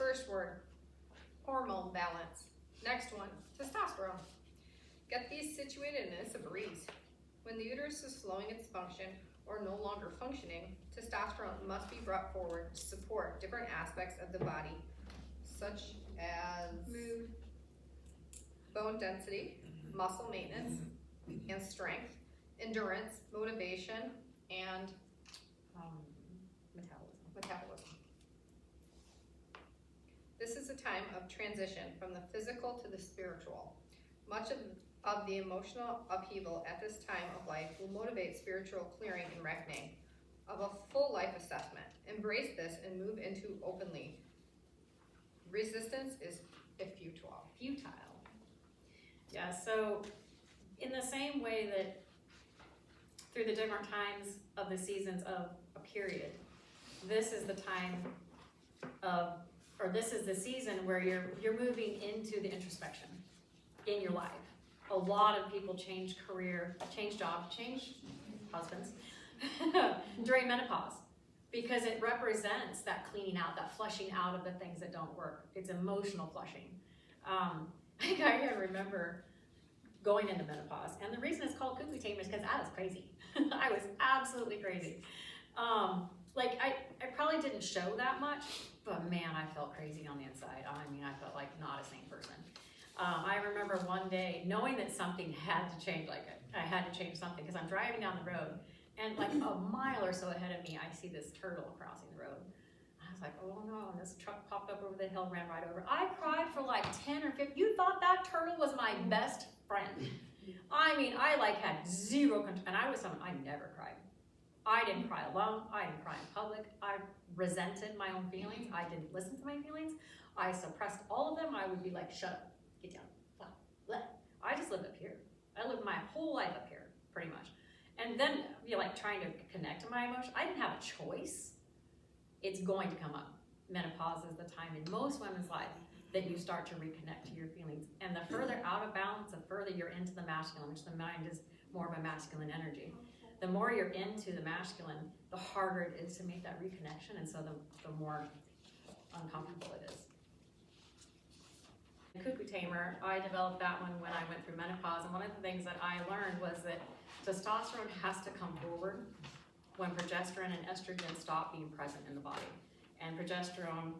First word, hormone balance. Next one, testosterone. Get these situated and it's a breeze. When the uterus is slowing its function or no longer functioning, testosterone must be brought forward to support different aspects of the body, such as mood, bone density, muscle maintenance, and strength, endurance, motivation, and metabolism. This is a time of transition from the physical to the spiritual. Much of the emotional upheaval at this time of life will motivate spiritual clearing and reckoning of a full life assessment. Embrace this and move into openly. Resistance is futile. Yeah, so in the same way that through the different times of the seasons of a period, this is the time of, or this is the season where you're moving into the introspection in your life. A lot of people change career, change job, change husbands during menopause because it represents that cleaning out, that flushing out of the things that don't work. It's emotional flushing. I can remember going into menopause, and the reason it's called cuckoo tamer is because I was crazy. I was absolutely crazy. Like I probably didn't show that much, but man, I felt crazy on the inside. I mean, I felt like not a sane person. I remember one day knowing that something had to change, like I had to change something, because I'm driving down the road, and like a mile or so ahead of me, I see this turtle crossing the road. I was like, oh no, and this truck popped up over the hill, ran right over. I cried for like 10 or 15, you thought that turtle was my best friend. I mean, I like had zero control, and I was someone, I never cried. I didn't cry alone, I didn't cry in public, I resented my own feelings, I didn't listen to my feelings, I suppressed all of them. I would be like, shut up, get down, I just lived up here. I lived my whole life up here, pretty much. And then you're like trying to connect to my emotion. I didn't have a choice. It's going to come up. Menopause is the time in most women's life that you start to reconnect to your feelings. And the further out of balance, the further you're into the masculine, which the mind is more of a masculine energy. The more you're into the masculine, the harder it is to make that reconnection, and so the more uncomfortable it is. Cuckoo tamer, I developed that one when I went through menopause, and one of the things that I learned was that testosterone has to come forward when progesterone and estrogen stop being present in the body. And progesterone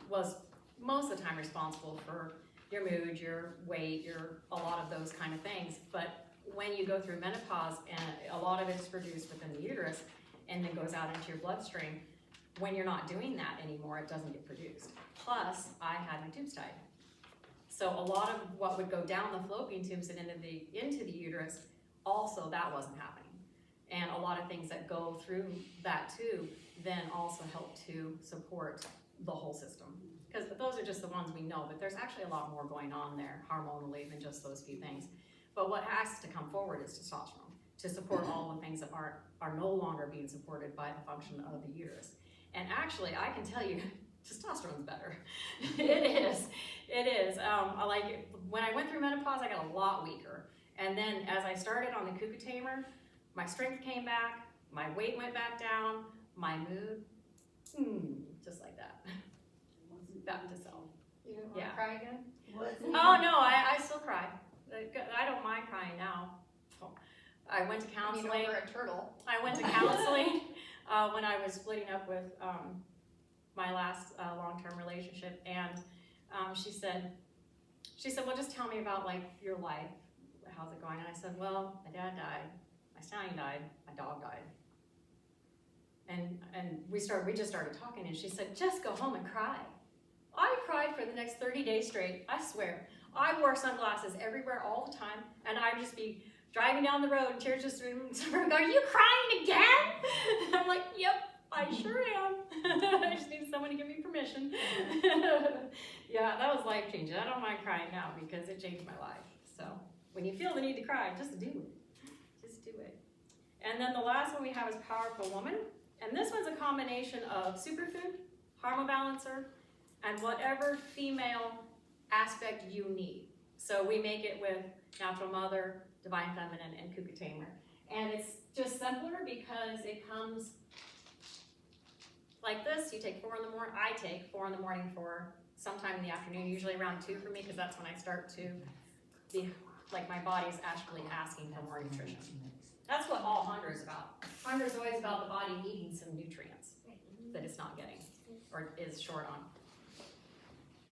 was most of the time responsible for your mood, your weight, a lot of those kind of things. But when you go through menopause, and a lot of it is produced within the uterus and then goes out into your bloodstream, when you're not doing that anymore, it doesn't get produced. Plus, I had my tubes tied. So a lot of what would go down the fallopian tubes and into the uterus, also that wasn't happening. And a lot of things that go through that tube then also help to support the whole system. Because those are just the ones we know, but there's actually a lot more going on there hormonally than just those few things. But what has to come forward is testosterone to support all the things that are no longer being supported by the function of the uterus. And actually, I can tell you, testosterone's better. It is. I like it. When I went through menopause, I got a lot weaker. And then as I started on the cuckoo tamer, my strength came back, my weight went back down, my mood, just like that. Back to self. You didn't want to cry again? Oh no, I still cry. I don't mind crying now. I went to counseling. I mean, over a turtle. I went to counseling when I was splitting up with my last long-term relationship, and she said, well, just tell me about like your life. How's it going? And I said, well, my dad died, my stallion died, my dog died. And we just started talking, and she said, just go home and cry. I cried for the next 30 days straight, I swear. I wore sunglasses everywhere all the time, and I'd just be driving down the road, and tears just, are you crying again? I'm like, yep, I sure am. I just need someone to give me permission. Yeah, that was life-changing. I don't mind crying now because it changed my life. So when you feel the need to cry, just do it. Just do it. And then the last one we have is Powerful Woman. And this one's a combination of superfood, hormone balancer, and whatever female aspect you need. So we make it with Natural Mother, Divine Feminine, and Cuckoo Tamer. And it's just simpler because it comes like this, you take 4 in the morning, I take 4 in the morning for sometime in the afternoon, usually around 2 for me, because that's when I start to be, like my body's actually asking for more nutrition. That's what all hunger is about. Hunger is always about the body needing some nutrients that it's not getting, or is short on.